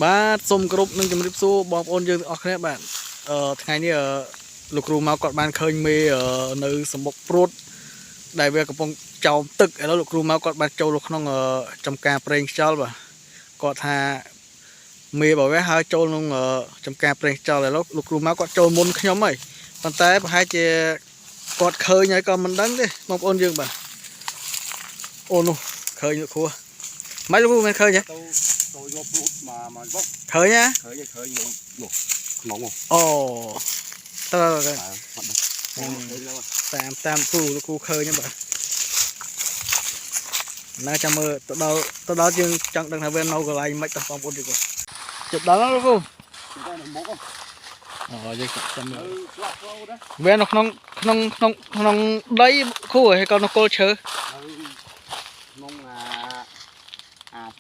បាទសូមគោរពនឹងជំរាបសួរបងប្អូនយើងទាំងអស់គ្នាបាទថ្ងៃនេះលោកគ្រូមកគាត់បានឃើញមេនៅសម្បុកព្រួតដែលវាកំពុងចោមទឹកឥឡូវលោកគ្រូមកគាត់បានចូលក្នុងចំការប្រេងខ្យល់បាទគាត់ថាមេបើវាហើយចូលក្នុងចំការប្រេងខ្យល់ឥឡូវលោកគ្រូមកគាត់ចូលមុនខ្ញុំហើយប៉ុន្តែប្រហែលជាគាត់ឃើញហើយក៏មិនដឹងទេបងប្អូនយើងបាទអូនោះឃើញលោកគ្រូមិនលោកគ្រូមិនឃើញទេtôi vô bút mà bốc ឃើញណា khởi nổ nóng không អូតើ តាមគ្រូលោកគ្រូឃើញហ្នឹងបាទណាចាំមើលទៅដល់យើងចង់ដឹងថាវានៅកន្លែងមិនទៅបងប្អូនទៀតជិតដល់លោកគ្រូអូយើងចាំមើលវានៅក្នុងដីគ្រូហើយក៏នៅគល់ឈើ mong là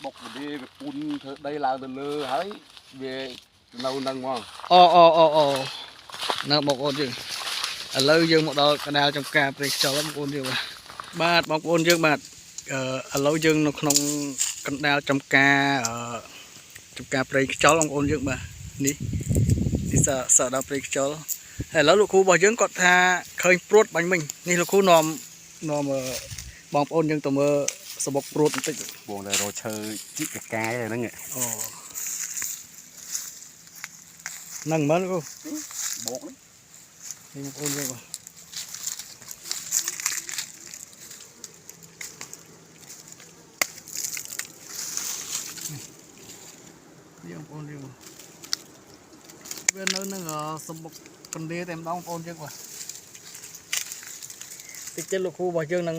bốc đi phun đây là từ lơ hỡi về lâu nâng ngon អូនៅបងប្អូនយើងឥឡូវយើងមកដល់កណ្ដាលចំការប្រេងខ្យល់បងប្អូនយើងបាទបងប្អូនយើងបាទឥឡូវយើងនៅក្នុងកណ្ដាលចំការប្រេងខ្យល់បងប្អូនយើងបាទនេះសាដល់ប្រេងខ្យល់ហើយឥឡូវលោកគ្រូរបស់យើងគាត់ថាឃើញព្រួតបាញ់មិញនេះលោកគ្រូនាំបងប្អូនយើងទៅមើលសបុកព្រួតបន្តិចបងតែរកឈើជីកកាយហ្នឹងអូហ្នឹងមើលលោកគ្រូបោកនេះបងប្អូនយើងបាទនេះបងប្អូនយើងវានៅនឹងសបុកកណ្ដៀតែម្ដងបងប្អូនយើងបាទតិចទៀតលោកគ្រូរបស់យើងនឹង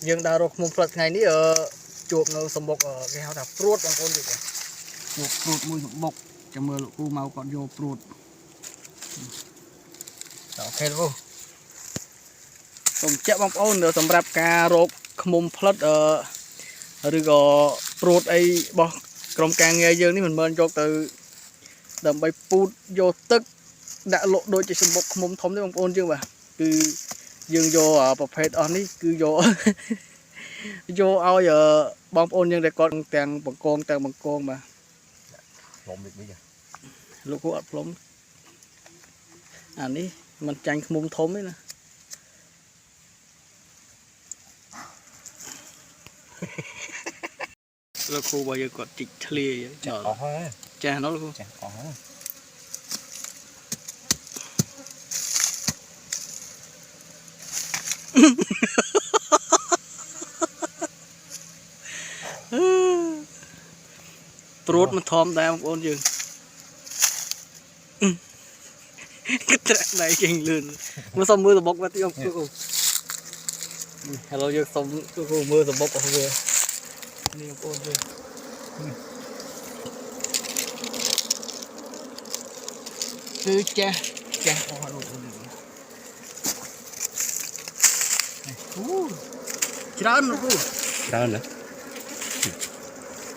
យើងដើររកឃ្មុំផ្លិតថ្ងៃនេះជួបនៅសម្បុកគេហៅថាព្រួតបងប្អូនយើងជួបព្រួតមួយសម្បុកចាំមើលលោកគ្រូមកគាត់យកព្រួតអូខេលោកគ្រូសូមចាក់បងប្អូនសម្រាប់ការរកឃ្មុំផ្លិតឬក៏ព្រួតអីរបស់ក្រុមការងារយើងនេះមិនមែនយកទៅដើម្បីពូតយកទឹកដាក់លក់ដូចជាសម្បុកឃ្មុំធំទេបងប្អូនយើងបាទគឺយើងយកប្រភេទអស់នេះគឺយកឲ្យបងប្អូនយើងដែលគាត់ទាំងបង្កងបាទឡុំនេះលោកគ្រូអត់ផ្លុំអានេះมันចាញ់ឃ្មុំធំទេណាលោកគ្រូរបស់យើងគាត់ជីកធ្លាចោលអស់ហើយចាស់នោះលោកគ្រូចាស់អស់ហើយព្រួតមិនធម្មតាបងប្អូនយើងគិតតែដៃចេញលឿនមកសុំមើលសបុកមកទីបងប្អូនឥឡូវយើងសុំលោកគ្រូមើលសបុករបស់វានេះបងប្អូនយើងគឺចាស់អស់លោកគ្រូច្រើនលោកគ្រូច្រើនណា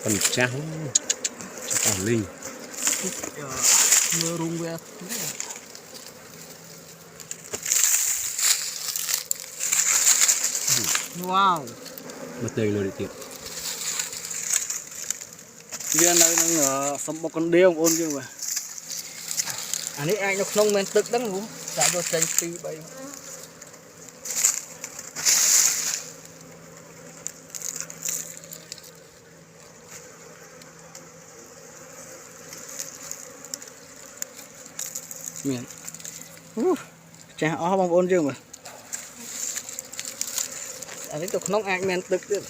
ប៉ុន្តែចាស់អស់លីងមើលរុំវាវ៉ាវមកទៅលើទៀតវានៅនឹងសម្បុកកណ្ដៀវបងប្អូនយើងបាទអានេះអាចនៅក្នុងមែនទឹកហ្នឹងគ្រូដាក់យកចេញ2 3មានចាស់អស់បងប្អូនយើងបាទអានេះទៅក្នុងអាចមានទឹកទៀត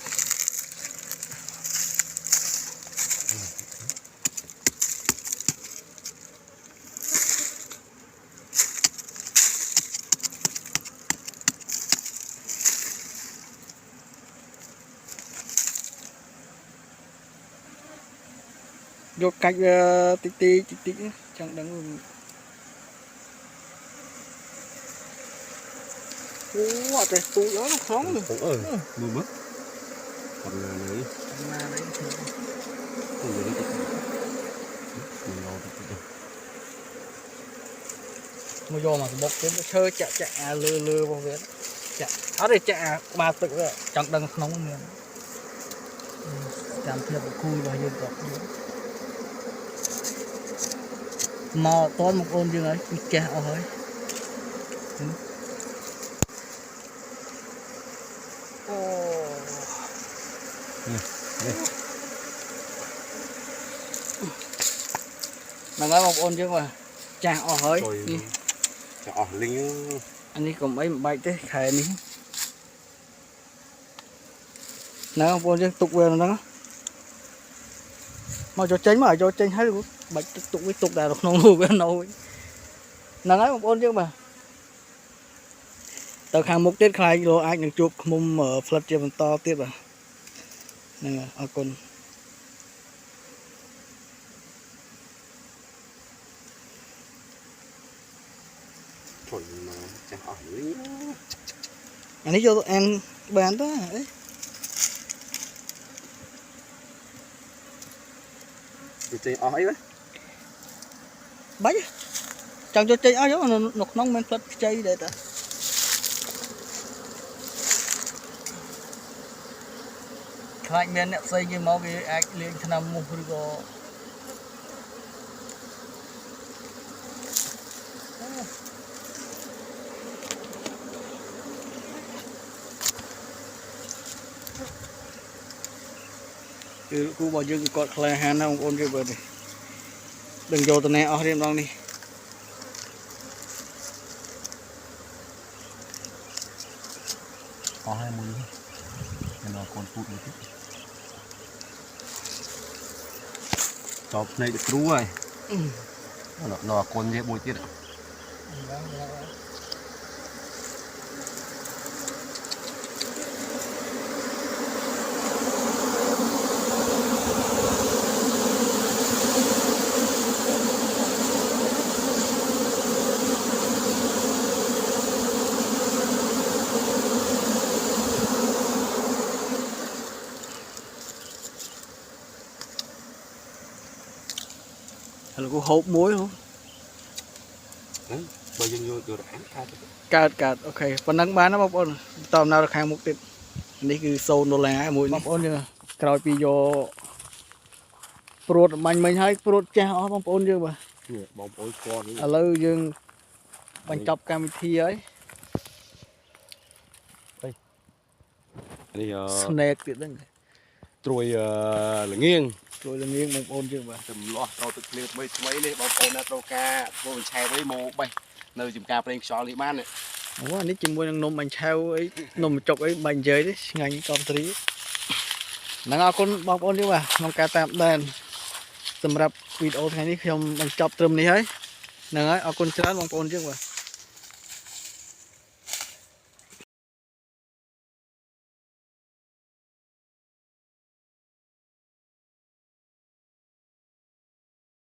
យកកាច់វាតិចចង់ដឹងអូអត់ទេទូចអស់ក្នុងមើលមើលអត់ណានេះមកយកមកសម្បុកទៀតឈើចាក់លើរបស់វាចាក់អត់ទេចាក់ក្បាលទឹកចង់ដឹងក្នុងមាន cảm thấy một khui và dương gọt mò to một ôn dương ấy che ở hơi là nói một ôn dương mà cha ở hơi cho linh anh ấy còn mấy bay thế khai ní nào một ôn dương tục về nó mà cho tránh mà cho tránh hết luôn bạch tục với tục là không nuôi bên nồi nàng ấy một ôn chứ mà tao hàng một tiết khai rồi anh đừng chụp mông mở flat cho mình to tiếp à nè à con chuẩn mà chẳng ở linh anh ấy cho tụi em bán đó ấy chơi ở ấy đấy bách chẳng cho chơi áo giống nó nóng men flat chơi để ta khai men nè xây cái máu cái ai liền cho nằm mua rồi cứ cô bảo dương cọt khai hàng nào ôn cái bờ này đừng vô tụi này ở đêm đông đi có 20 nên là con phụt một chút chọc này được trú rồi nó con dễ bôi tiết ạ là cô hộp muối không bây giờ vô cạt ok phần nắng bán nó bóc ôn tầm nào được hàng một tiếtនេះគឺ$0មួយបងប្អូនយើងក្រោយពីយកព្រួតបាញ់មិញហើយព្រួតចាស់អស់បងប្អូនយើងបាទ បងប្អូនគាត់ ឥឡូវយើងបញ្ចប់កម្មវិធីហើយ នេះ snake ទៀតហ្នឹង ត្រួយល្ងៀង ជួយលងៀងបងប្អូនយើងបាទ ទំលាស់ត្រូវទឹកភ្លៀងថ្មីនេះបងប្អូនណាត្រូវការធ្វើបញ្ឆែវិញមកបេះនៅចំការប្រេងខ្យល់នេះបាន អូនេះជាមួយនឹងនំបាញ់ឆាវអីនំចុកអីបាញ់ជើនេះឆ្ងាញ់កំត្រីហ្នឹងអរគុណបងប្អូនយើងបាទក្នុងការតាមដានសម្រាប់វីដេអូថ្ងៃនេះខ្ញុំបញ្ចប់ត្រឹមនេះហើយហ្នឹងហើយអរគុណច្រើនបងប្អូនយើងបាទ